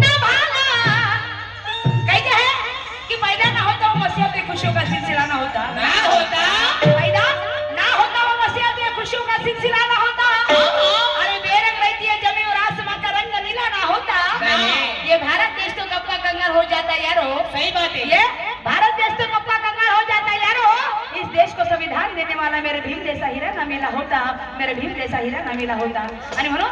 ना भाला कहते हैं कि पैदा ना होता वो मसीहत खुशियों का सिलसिला ना होता पैदा ना होता वो मसीहत खुशियों का सिलसिला ना होता। अरे बेरंग रहती है जमीन और आसमां का रंग नीला ना होता। ये भारत देश तो कब का कंगाल हो जाता यारो। सही बात है। ये भारत देश तो कब का कंगाल हो जाता यारो। इस देश को संविधान देने वाला मेरे भीम जैसा हीरा ना मिला होता, मेरे भीम जैसा हीरा ना मिला होता। आणि म्हणून